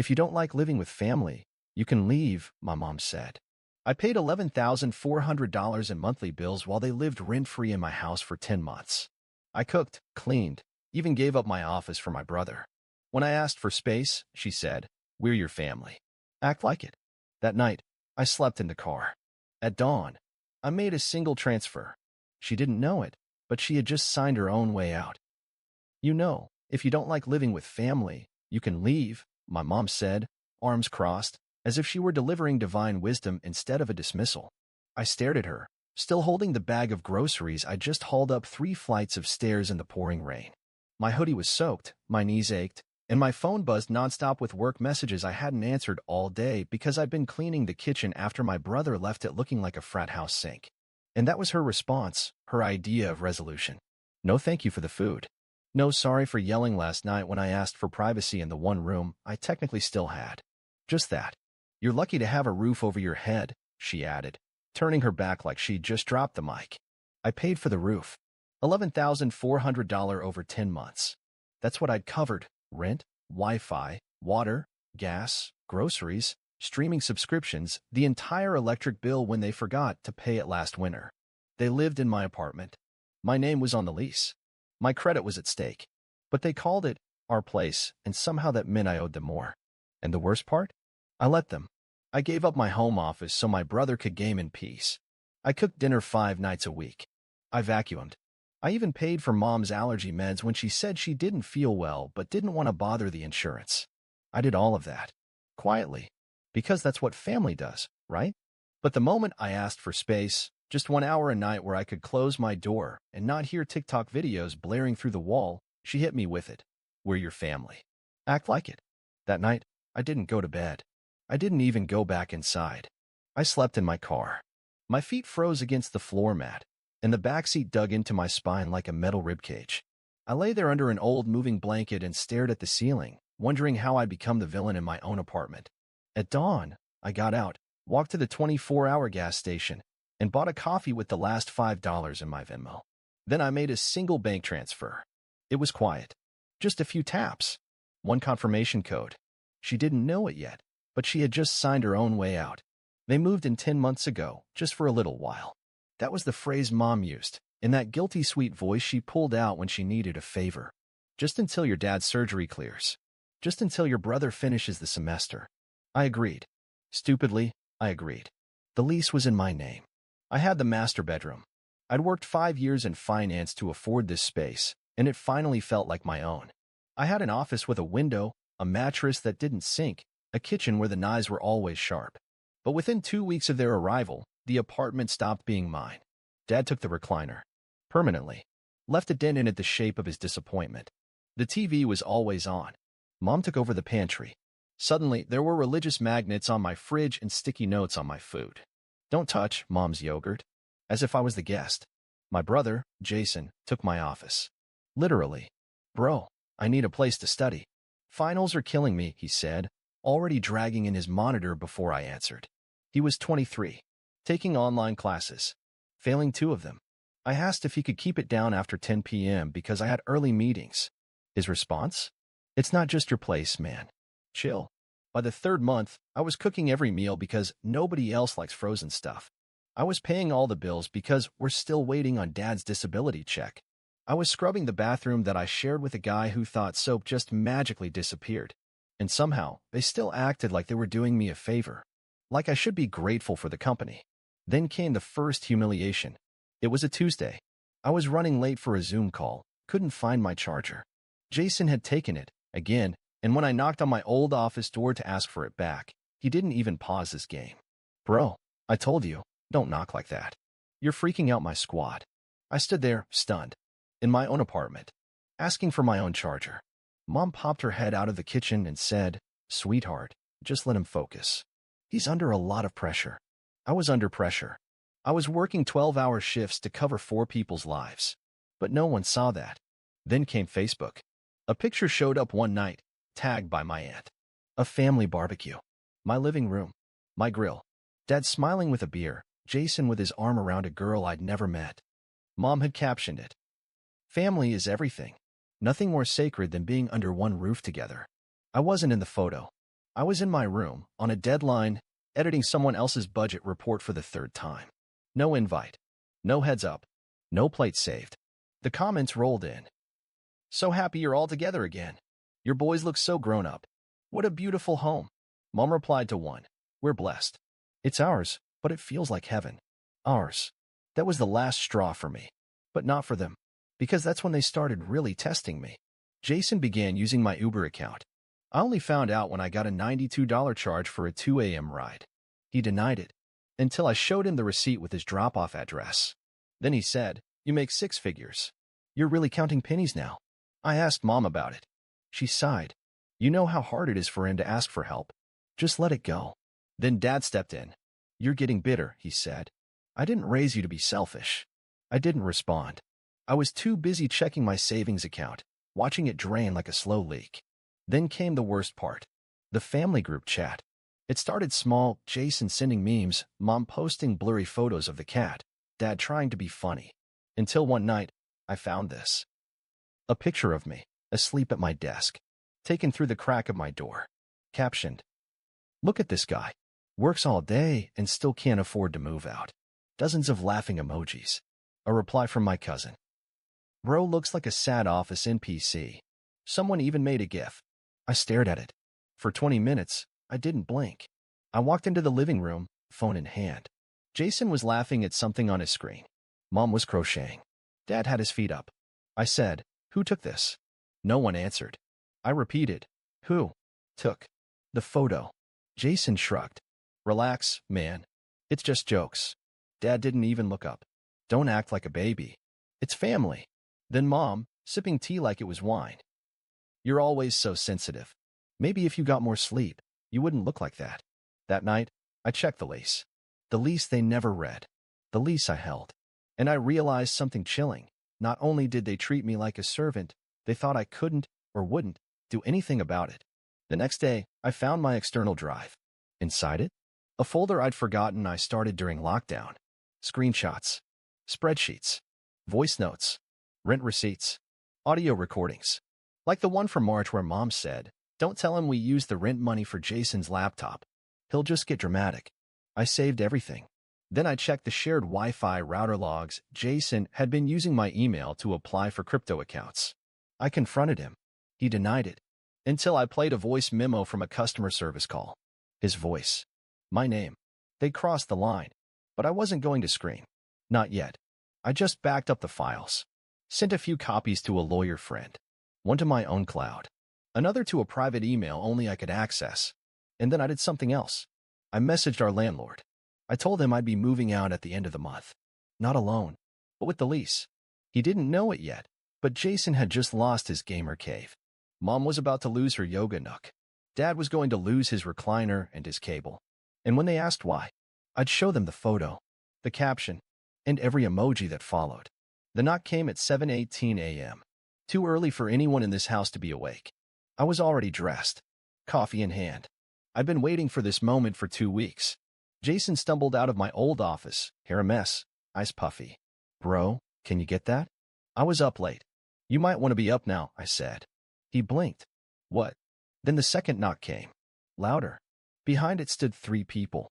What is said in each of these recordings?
If you don't like living with family, you can leave, my mom said. I paid $11,400 in monthly bills while they lived rent-free in my house for 10 months. I cooked, cleaned, even gave up my office for my brother. When I asked for space, she said, "We're your family. Act like it." That night, I slept in the car. At dawn, I made a single transfer. She didn't know it, but she had just signed her own way out. If you don't like living with family, you can leave, my mom said, arms crossed, as if she were delivering divine wisdom instead of a dismissal. I stared at her, still holding the bag of groceries I just hauled up 3 flights of stairs in the pouring rain. My hoodie was soaked, my knees ached, and my phone buzzed nonstop with work messages I hadn't answered all day because I'd been cleaning the kitchen after my brother left it looking like a frat house sink. And that was her response, her idea of resolution. No thank you for the food. No sorry for yelling last night when I asked for privacy in the one room I technically still had. Just that. You're lucky to have a roof over your head, she added, turning her back like she'd just dropped the mic. I paid for the roof. $11,400 over 10 months. That's what I'd covered: rent, Wi-Fi, water, gas, groceries, streaming subscriptions, the entire electric bill when they forgot to pay it last winter. They lived in my apartment. My name was on the lease. My credit was at stake. But they called it our place, and somehow that meant I owed them more. And the worst part? I let them. I gave up my home office so my brother could game in peace. I cooked dinner 5 nights a week. I vacuumed. I even paid for Mom's allergy meds when she said she didn't feel well but didn't want to bother the insurance. I did all of that. Quietly. Because that's what family does, right? But the moment I asked for space, just 1 hour a night where I could close my door and not hear TikTok videos blaring through the wall, she hit me with it. We're your family. Act like it. That night, I didn't go to bed. I didn't even go back inside. I slept in my car. My feet froze against the floor mat, and the backseat dug into my spine like a metal ribcage. I lay there under an old moving blanket and stared at the ceiling, wondering how I'd become the villain in my own apartment. At dawn, I got out, walked to the 24-hour gas station, and bought a coffee with the last $5 in my Venmo. Then I made a single bank transfer. It was quiet. Just a few taps. One confirmation code. She didn't know it yet, but she had just signed her own way out. They moved in 10 months ago, just for a little while. That was the phrase Mom used, in that guilty sweet voice she pulled out when she needed a favor. Just until your dad's surgery clears. Just until your brother finishes the semester. I agreed. Stupidly, I agreed. The lease was in my name. I had the master bedroom. I'd worked 5 years in finance to afford this space, and it finally felt like my own. I had an office with a window, a mattress that didn't sink, a kitchen where the knives were always sharp. But within 2 weeks of their arrival, the apartment stopped being mine. Dad took the recliner. Permanently. Left a dent in it the shape of his disappointment. The TV was always on. Mom took over the pantry. Suddenly, there were religious magnets on my fridge and sticky notes on my food. Don't touch Mom's yogurt. As if I was the guest. My brother, Jason, took my office. Literally. Bro, I need a place to study. Finals are killing me, he said, already dragging in his monitor before I answered. He was 23. Taking online classes. Failing 2 of them. I asked if he could keep it down after 10 p.m. because I had early meetings. His response? It's not just your place, man. Chill. By the 3rd month, I was cooking every meal because nobody else likes frozen stuff. I was paying all the bills because we're still waiting on Dad's disability check. I was scrubbing the bathroom that I shared with a guy who thought soap just magically disappeared. And somehow, they still acted like they were doing me a favor. Like I should be grateful for the company. Then came the first humiliation. It was a Tuesday. I was running late for a Zoom call, couldn't find my charger. Jason had taken it, again, and when I knocked on my old office door to ask for it back, he didn't even pause his game. Bro, I told you, don't knock like that. You're freaking out my squad. I stood there, stunned. In my own apartment. Asking for my own charger. Mom popped her head out of the kitchen and said, "Sweetheart, just let him focus. He's under a lot of pressure." I was under pressure. I was working 12-hour shifts to cover 4 people's lives. But no one saw that. Then came Facebook. A picture showed up one night, tagged by my aunt. A family barbecue. My living room. My grill. Dad smiling with a beer, Jason with his arm around a girl I'd never met. Mom had captioned it. Family is everything. Nothing more sacred than being under one roof together. I wasn't in the photo. I was in my room, on a deadline, editing someone else's budget report for the third time. No invite. No heads up. No plate saved. The comments rolled in. So happy you're all together again. Your boys look so grown up. What a beautiful home. Mom replied to one. We're blessed. It's ours, but it feels like heaven. Ours. That was the last straw for me. But not for them. Because that's when they started really testing me. Jason began using my Uber account. I only found out when I got a $92 charge for a 2 a.m. ride. He denied it, until I showed him the receipt with his drop-off address. Then he said, you make 6 figures. You're really counting pennies now. I asked Mom about it. She sighed. You know how hard it is for him to ask for help. Just let it go. Then Dad stepped in. You're getting bitter, he said. I didn't raise you to be selfish. I didn't respond. I was too busy checking my savings account, watching it drain like a slow leak. Then came the worst part. The family group chat. It started small, Jason sending memes, Mom posting blurry photos of the cat, Dad trying to be funny. Until one night, I found this. A picture of me, asleep at my desk, taken through the crack of my door. Captioned, look at this guy. Works all day and still can't afford to move out. Dozens of laughing emojis. A reply from my cousin. Bro looks like a sad office NPC. Someone even made a GIF. I stared at it. For 20 minutes, I didn't blink. I walked into the living room, phone in hand. Jason was laughing at something on his screen. Mom was crocheting. Dad had his feet up. I said, who took this? No one answered. I repeated, who took the photo? Jason shrugged. Relax, man. It's just jokes. Dad didn't even look up. Don't act like a baby. It's family. Then Mom, sipping tea like it was wine. You're always so sensitive. Maybe if you got more sleep, you wouldn't look like that. That night, I checked the lease. The lease they never read. The lease I held. And I realized something chilling. Not only did they treat me like a servant, they thought I couldn't or wouldn't do anything about it. The next day, I found my external drive. Inside it, a folder I'd forgotten I started during lockdown. Screenshots, spreadsheets, voice notes, rent receipts, audio recordings. Like the one from March where Mom said, don't tell him we used the rent money for Jason's laptop. He'll just get dramatic. I saved everything. Then I checked the shared Wi-Fi router logs. Jason had been using my email to apply for crypto accounts. I confronted him. He denied it. Until I played a voice memo from a customer service call. His voice. My name. They crossed the line. But I wasn't going to scream. Not yet. I just backed up the files. Sent a few copies to a lawyer friend. One to my own cloud. Another to a private email only I could access. And then I did something else. I messaged our landlord. I told him I'd be moving out at the end of the month. Not alone, but with the lease. He didn't know it yet, but Jason had just lost his gamer cave. Mom was about to lose her yoga nook. Dad was going to lose his recliner and his cable. And when they asked why, I'd show them the photo, the caption, and every emoji that followed. The knock came at 7:18 a.m. Too early for anyone in this house to be awake. I was already dressed, coffee in hand. I'd been waiting for this moment for 2 weeks. Jason stumbled out of my old office, hair a mess, eyes puffy. Bro, can you get that? I was up late. You might want to be up now, I said. He blinked. What? Then the second knock came. Louder. Behind it stood 3 people.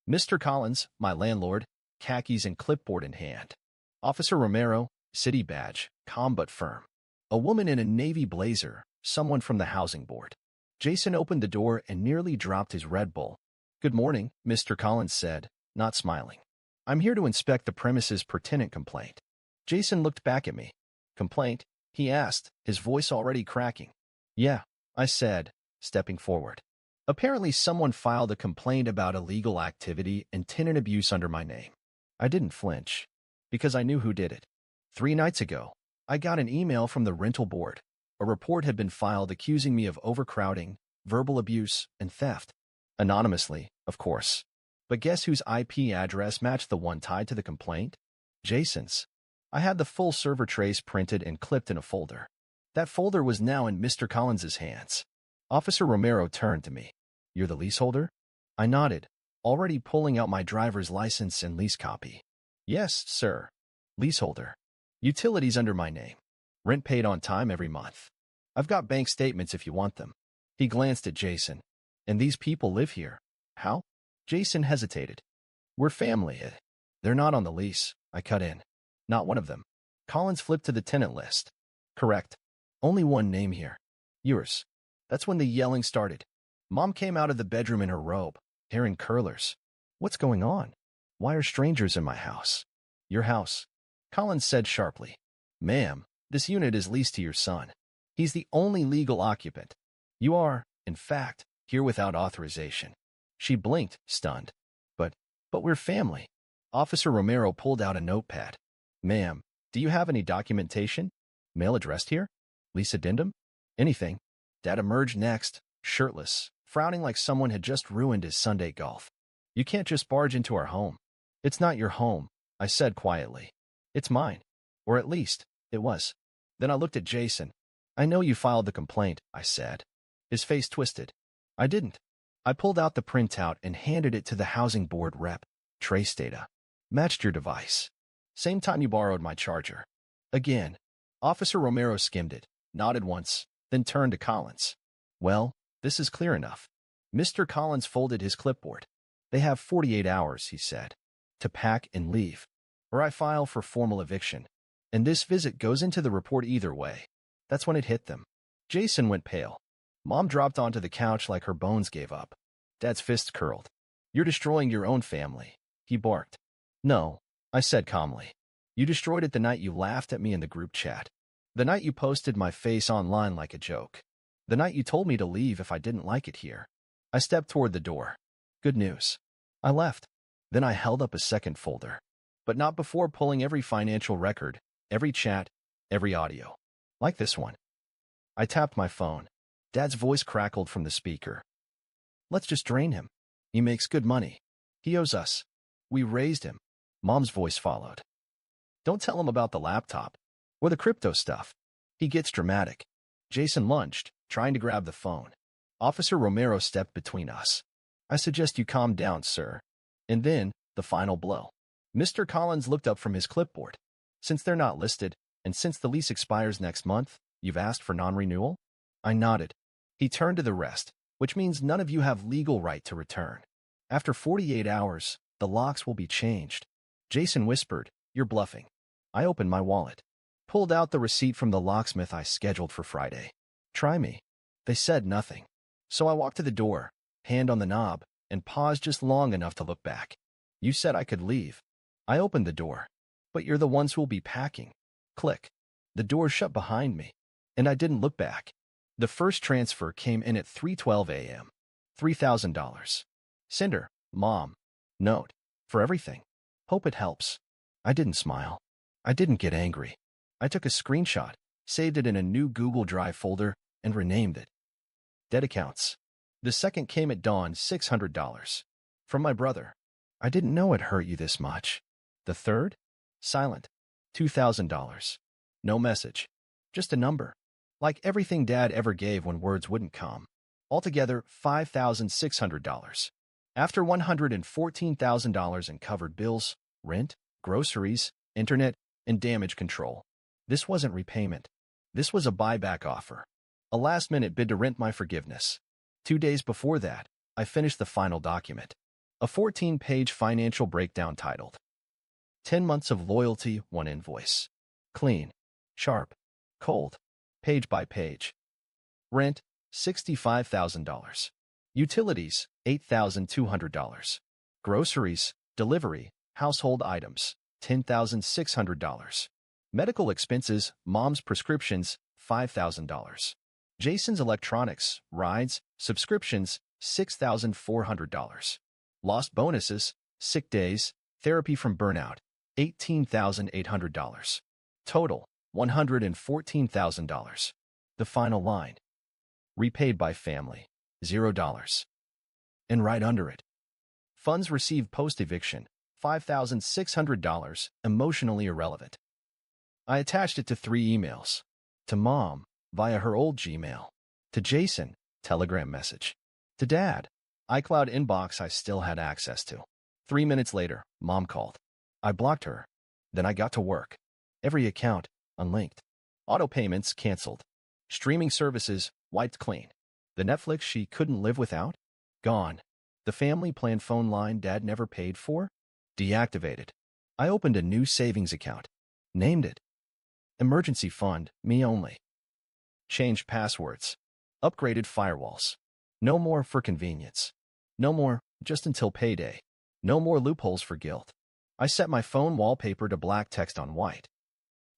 Mr. Collins, my landlord, khakis and clipboard in hand. Officer Romero, city badge, calm but firm. A woman in a navy blazer, someone from the housing board. Jason opened the door and nearly dropped his Red Bull. Good morning, Mr. Collins said, not smiling. I'm here to inspect the premises per tenant complaint. Jason looked back at me. Complaint? He asked, his voice already cracking. Yeah, I said, stepping forward. Apparently someone filed a complaint about illegal activity and tenant abuse under my name. I didn't flinch, because I knew who did it. 3 nights ago, I got an email from the rental board. A report had been filed accusing me of overcrowding, verbal abuse, and theft. Anonymously, of course. But guess whose IP address matched the one tied to the complaint? Jason's. I had the full server trace printed and clipped in a folder. That folder was now in Mr. Collins's hands. Officer Romero turned to me. You're the leaseholder? I nodded, already pulling out my driver's license and lease copy. Yes, sir. Leaseholder. Utilities under my name. Rent paid on time every month. I've got bank statements if you want them. He glanced at Jason. And these people live here. How? Jason hesitated. We're family. They're not on the lease. I cut in. Not one of them. Collins flipped to the tenant list. Correct. Only one name here. Yours. That's when the yelling started. Mom came out of the bedroom in her robe, hair in curlers. What's going on? Why are strangers in my house? Your house. Collins said sharply. Ma'am, this unit is leased to your son. He's the only legal occupant. You are, in fact, here without authorization. She blinked, stunned. But we're family. Officer Romero pulled out a notepad. Ma'am, do you have any documentation? Mail addressed here? Lease addendum? Anything? Dad emerged next, shirtless, frowning like someone had just ruined his Sunday golf. You can't just barge into our home. It's not your home, I said quietly. It's mine. Or at least, it was. Then I looked at Jason. I know you filed the complaint, I said. His face twisted. I didn't. I pulled out the printout and handed it to the housing board rep. Trace data. Matched your device. Same time you borrowed my charger. Again. Officer Romero skimmed it, nodded once, then turned to Collins. Well, this is clear enough. Mr. Collins folded his clipboard. They have 48 hours, he said, to pack and leave, or I file for formal eviction. And this visit goes into the report either way. That's when it hit them. Jason went pale. Mom dropped onto the couch like her bones gave up. Dad's fist curled. You're destroying your own family, he barked. No, I said calmly. You destroyed it the night you laughed at me in the group chat. The night you posted my face online like a joke. The night you told me to leave if I didn't like it here. I stepped toward the door. Good news. I left. Then I held up a second folder. But not before pulling every financial record, every chat, every audio. Like this one. I tapped my phone. Dad's voice crackled from the speaker. Let's just drain him. He makes good money. He owes us. We raised him. Mom's voice followed. Don't tell him about the laptop or the crypto stuff. He gets dramatic. Jason lunged, trying to grab the phone. Officer Romero stepped between us. I suggest you calm down, sir. And then, the final blow. Mr. Collins looked up from his clipboard. Since they're not listed, and since the lease expires next month, you've asked for non-renewal? I nodded. He turned to the rest, which means none of you have legal right to return. After 48 hours, the locks will be changed. Jason whispered, You're bluffing. I opened my wallet. Pulled out the receipt from the locksmith I scheduled for Friday. Try me. They said nothing. So I walked to the door, hand on the knob, and paused just long enough to look back. You said I could leave. I opened the door. But you're the ones who will be packing. Click. The door shut behind me, and I didn't look back. The first transfer came in at 3:12 a.m. $3,000. Cinder, Mom. Note. For everything. Hope it helps. I didn't smile. I didn't get angry. I took a screenshot, saved it in a new Google Drive folder, and renamed it. Dead accounts. The second came at dawn, $600. From my brother. I didn't know it hurt you this much. The third? Silent. $2,000. No message. Just a number. Like everything Dad ever gave when words wouldn't come. Altogether, $5,600. After $114,000 in covered bills, rent, groceries, internet, and damage control. This wasn't repayment. This was a buyback offer. A last-minute bid to rent my forgiveness. 2 days before that, I finished the final document. A 14-page financial breakdown titled 10 Months of Loyalty, 1 Invoice. Clean. Sharp. Cold. Page by page. Rent, $65,000. Utilities, $8,200. Groceries, delivery, household items, $10,600. Medical expenses, Mom's prescriptions, $5,000. Jason's electronics, rides, subscriptions, $6,400. Lost bonuses, sick days, therapy from burnout, $18,800. Total, $114,000. The final line. Repaid by family, $0. And right under it. Funds received post-eviction, $5,600, emotionally irrelevant. I attached it to 3 emails. To Mom, via her old Gmail. To Jason, Telegram message. To Dad, iCloud inbox I still had access to. 3 minutes later, Mom called. I blocked her. Then I got to work. Every account, unlinked. Auto payments canceled. Streaming services, wiped clean. The Netflix she couldn't live without? Gone. The family plan phone line Dad never paid for? Deactivated. I opened a new savings account. Named it Emergency Fund, me only. Changed passwords. Upgraded firewalls. No more for convenience. No more just until payday. No more loopholes for guilt. I set my phone wallpaper to black text on white.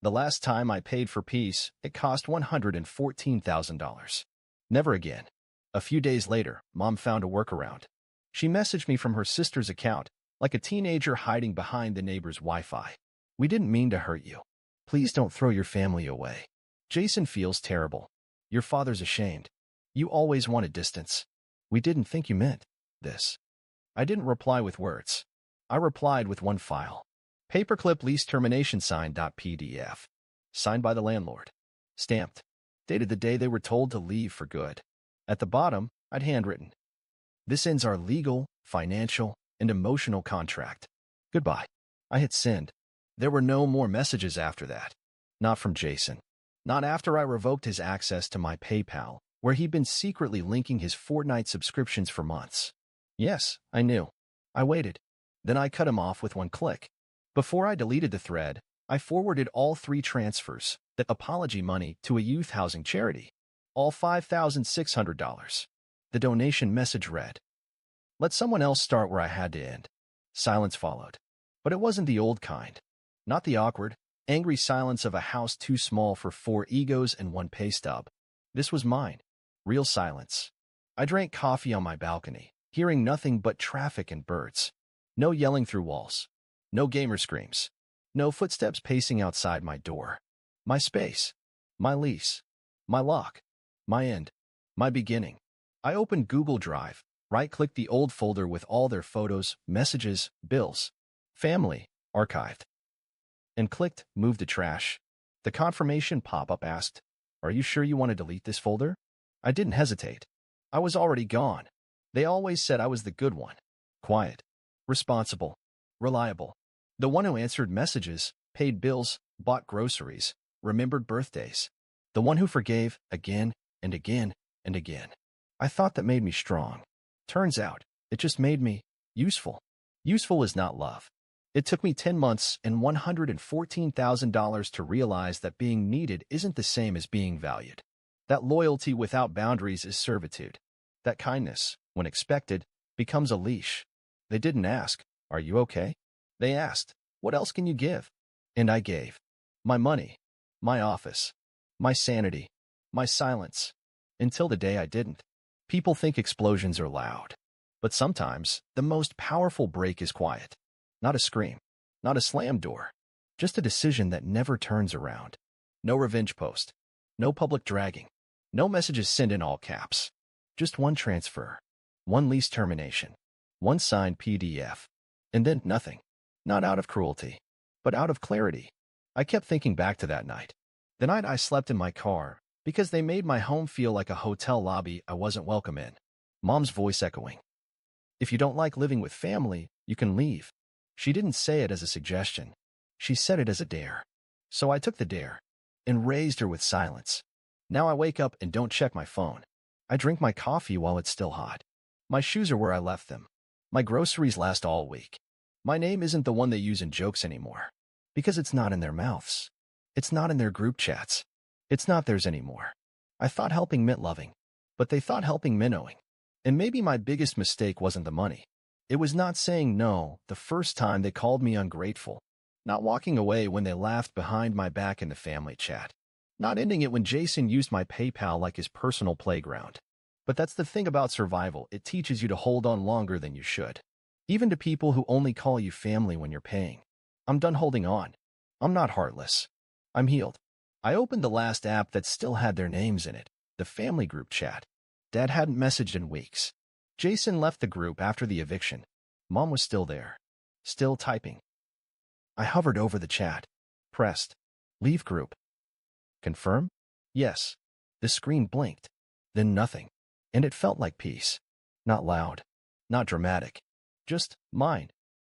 The last time I paid for peace, it cost $114,000. Never again. A few days later, Mom found a workaround. She messaged me from her sister's account, like a teenager hiding behind the neighbor's Wi-Fi. We didn't mean to hurt you. Please don't throw your family away. Jason feels terrible. Your father's ashamed. You always wanted distance. We didn't think you meant this. I didn't reply with words. I replied with one file. Paperclip lease termination sign.pdf. Signed by the landlord. Stamped. Dated the day they were told to leave for good. At the bottom, I'd handwritten. This ends our legal, financial, and emotional contract. Goodbye. I hit send. There were no more messages after that. Not from Jason. Not after I revoked his access to my PayPal, where he'd been secretly linking his Fortnite subscriptions for months. Yes, I knew. I waited. Then I cut him off with one click. Before I deleted the thread, I forwarded all 3 transfers, that apology money to a youth housing charity. All $5,600. The donation message read, "Let someone else start where I had to end." Silence followed. But it wasn't the old kind. Not the awkward, angry silence of a house too small for 4 egos and 1 pay stub. This was mine. Real silence. I drank coffee on my balcony, hearing nothing but traffic and birds. No yelling through walls. No gamer screams. No footsteps pacing outside my door. My space. My lease. My lock. My end. My beginning. I opened Google Drive, right-clicked the old folder with all their photos, messages, bills, family, archived, and clicked Move to Trash. The confirmation pop-up asked, "Are you sure you want to delete this folder?" I didn't hesitate. I was already gone. They always said I was the good one. Quiet. Responsible. Reliable. The one who answered messages, paid bills, bought groceries, remembered birthdays. The one who forgave again and again and again. I thought that made me strong. Turns out, it just made me useful. Useful is not love. It took me 10 months and $114,000 to realize that being needed isn't the same as being valued. That loyalty without boundaries is servitude. That kindness, when expected, becomes a leash. They didn't ask, "Are you okay?" They asked, "What else can you give?" And I gave. My money. My office. My sanity. My silence. Until the day I didn't. People think explosions are loud. But sometimes, the most powerful break is quiet. Not a scream. Not a slam door. Just a decision that never turns around. No revenge post. No public dragging. No messages sent in all caps. Just one transfer. One lease termination. One signed PDF. And then nothing. Not out of cruelty, but out of clarity. I kept thinking back to that night. The night I slept in my car, because they made my home feel like a hotel lobby I wasn't welcome in. Mom's voice echoing. "If you don't like living with family, you can leave." She didn't say it as a suggestion. She said it as a dare. So I took the dare and raised her with silence. Now I wake up and don't check my phone. I drink my coffee while it's still hot. My shoes are where I left them. My groceries last all week. My name isn't the one they use in jokes anymore. Because it's not in their mouths. It's not in their group chats. It's not theirs anymore. I thought helping meant loving. But they thought helping meant knowing. And maybe my biggest mistake wasn't the money. It was not saying no the first time they called me ungrateful. Not walking away when they laughed behind my back in the family chat. Not ending it when Jason used my PayPal like his personal playground. But that's the thing about survival. It teaches you to hold on longer than you should. Even to people who only call you family when you're paying. I'm done holding on. I'm not heartless. I'm healed. I opened the last app that still had their names in it, the family group chat. Dad hadn't messaged in weeks. Jason left the group after the eviction. Mom was still there. Still typing. I hovered over the chat. Pressed. Leave group. Confirm? Yes. The screen blinked. Then nothing. And it felt like peace. Not loud. Not dramatic. Just mine.